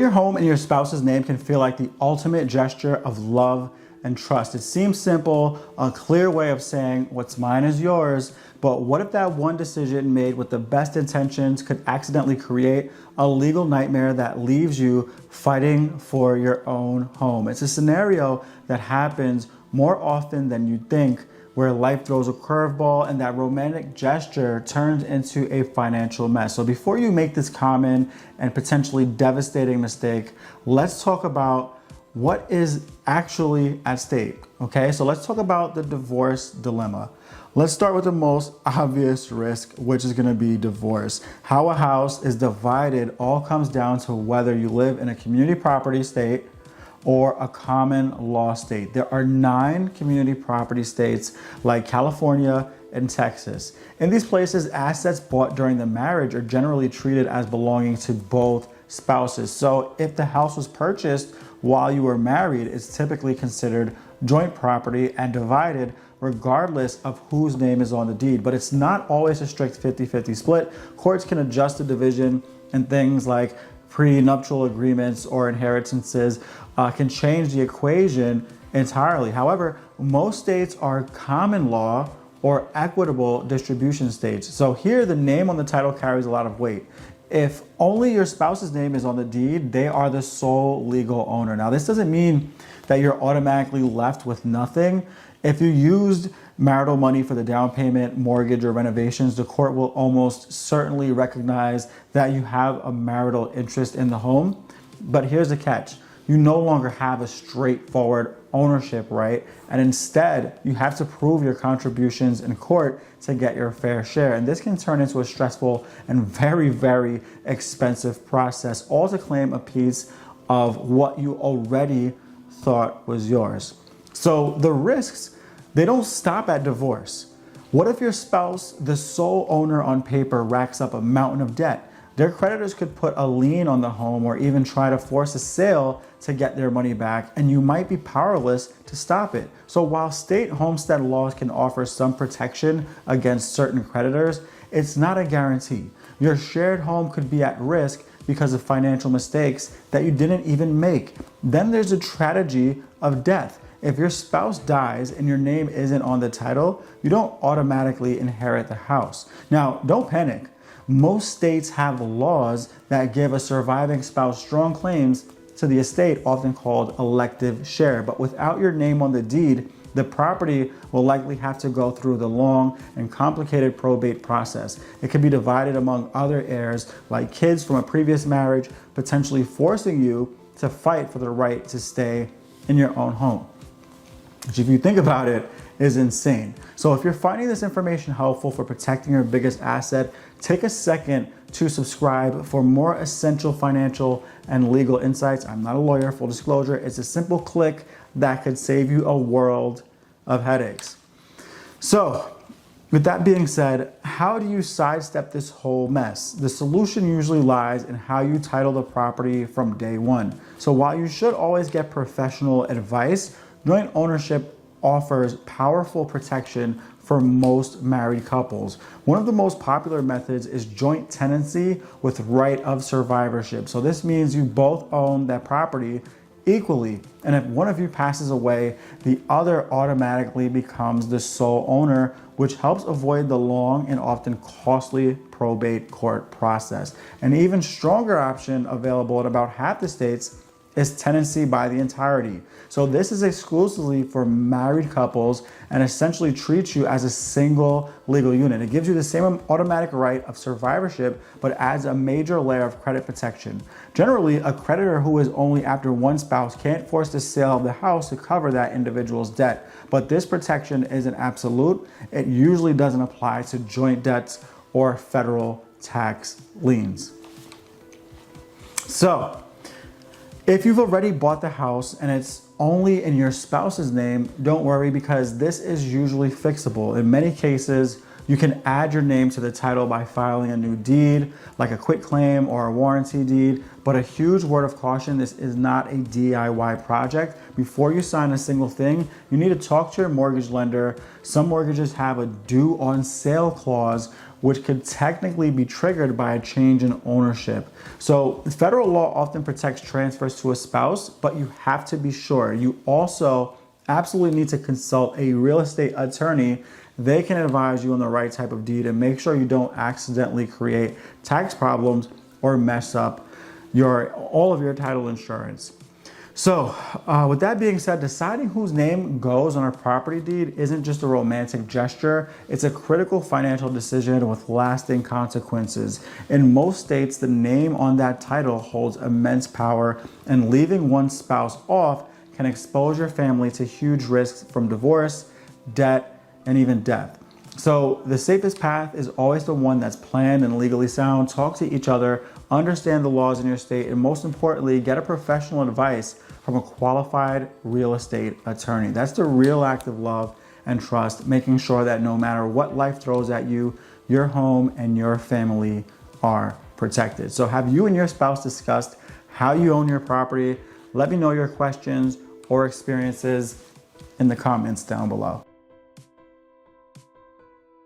Putting your home in your spouse's name can feel like the ultimate gesture of love and trust. It seems simple, a clear way of saying what's mine is yours, but what if that one decision made with the best intentions could accidentally create a legal nightmare that leaves you fighting for your own home? It's a scenario that happens more often than you think, where life throws a curveball and that romantic gesture turns into a financial mess. So before you make this common and potentially devastating mistake, let's talk about what is actually at stake, okay? So let's talk about the divorce dilemma. Let's start with the most obvious risk, which is gonna be divorce. How a house is divided all comes down to whether you live in a community property state or a common law state. There are 9 community property states like California and Texas. In these places, assets bought during the marriage are generally treated as belonging to both spouses. So if the house was purchased while you were married, it's typically considered joint property and divided regardless of whose name is on the deed. But it's not always a strict 50-50 split. Courts can adjust the division, and things like prenuptial agreements or inheritances can change the equation entirely. However, most states are common law or equitable distribution states. So here the name on the title carries a lot of weight. If only your spouse's name is on the deed, they are the sole legal owner. Now, this doesn't mean that you're automatically left with nothing. If you used marital money for the down payment, mortgage, or renovations, the court will almost certainly recognize that you have a marital interest in the home. But here's the catch. You no longer have a straightforward ownership right, and instead you have to prove your contributions in court to get your fair share. And this can turn into a stressful and very, very expensive process, all to claim a piece of what you already thought was yours. So the risks, they don't stop at divorce. What if your spouse, the sole owner on paper, racks up a mountain of debt? Their creditors could put a lien on the home or even try to force a sale to get their money back, and you might be powerless to stop it. So while state homestead laws can offer some protection against certain creditors, it's not a guarantee. Your shared home could be at risk because of financial mistakes that you didn't even make. Then there's the tragedy of death. If your spouse dies and your name isn't on the title, you don't automatically inherit the house. Now, don't panic. Most states have laws that give a surviving spouse strong claims to the estate, often called elective share. But without your name on the deed, the property will likely have to go through the long and complicated probate process. It can be divided among other heirs, like kids from a previous marriage, potentially forcing you to fight for the right to stay in your own home, which, if you think about it, is insane. So if you're finding this information helpful for protecting your biggest asset, take a second to subscribe for more essential financial and legal insights. I'm not a lawyer, full disclosure. It's a simple click that could save you a world of headaches. So with that being said, how do you sidestep this whole mess? The solution usually lies in how you title the property from day one. So while you should always get professional advice, joint ownership offers powerful protection for most married couples. One of the most popular methods is joint tenancy with right of survivorship. So this means you both own that property equally, and if one of you passes away, the other automatically becomes the sole owner, which helps avoid the long and often costly probate court process. An even stronger option available in about half the states is tenancy by the entirety. So this is exclusively for married couples and essentially treats you as a single legal unit. It gives you the same automatic right of survivorship, but adds a major layer of credit protection. Generally, a creditor who is only after one spouse can't force the sale of the house to cover that individual's debt. But this protection isn't absolute. It usually doesn't apply to joint debts or federal tax liens. So, if you've already bought the house and it's only in your spouse's name, don't worry, because this is usually fixable. In many cases, you can add your name to the title by filing a new deed, like a quitclaim or a warranty deed. But a huge word of caution, this is not a DIY project. Before you sign a single thing, you need to talk to your mortgage lender. Some mortgages have a due on sale clause, which could technically be triggered by a change in ownership. So federal law often protects transfers to a spouse, but you have to be sure. You also absolutely need to consult a real estate attorney. They can advise you on the right type of deed and make sure you don't accidentally create tax problems or mess up all of your title insurance. So with that being said, deciding whose name goes on a property deed isn't just a romantic gesture. It's a critical financial decision with lasting consequences. In most states, the name on that title holds immense power, and leaving one spouse off can expose your family to huge risks from divorce, debt, and even death. So the safest path is always the one that's planned and legally sound. Talk to each other, understand the laws in your state, and most importantly, get a professional advice from a qualified real estate attorney. That's the real act of love and trust, making sure that no matter what life throws at you, your home and your family are protected. So have you and your spouse discussed how you own your property? Let me know your questions or experiences in the comments down below.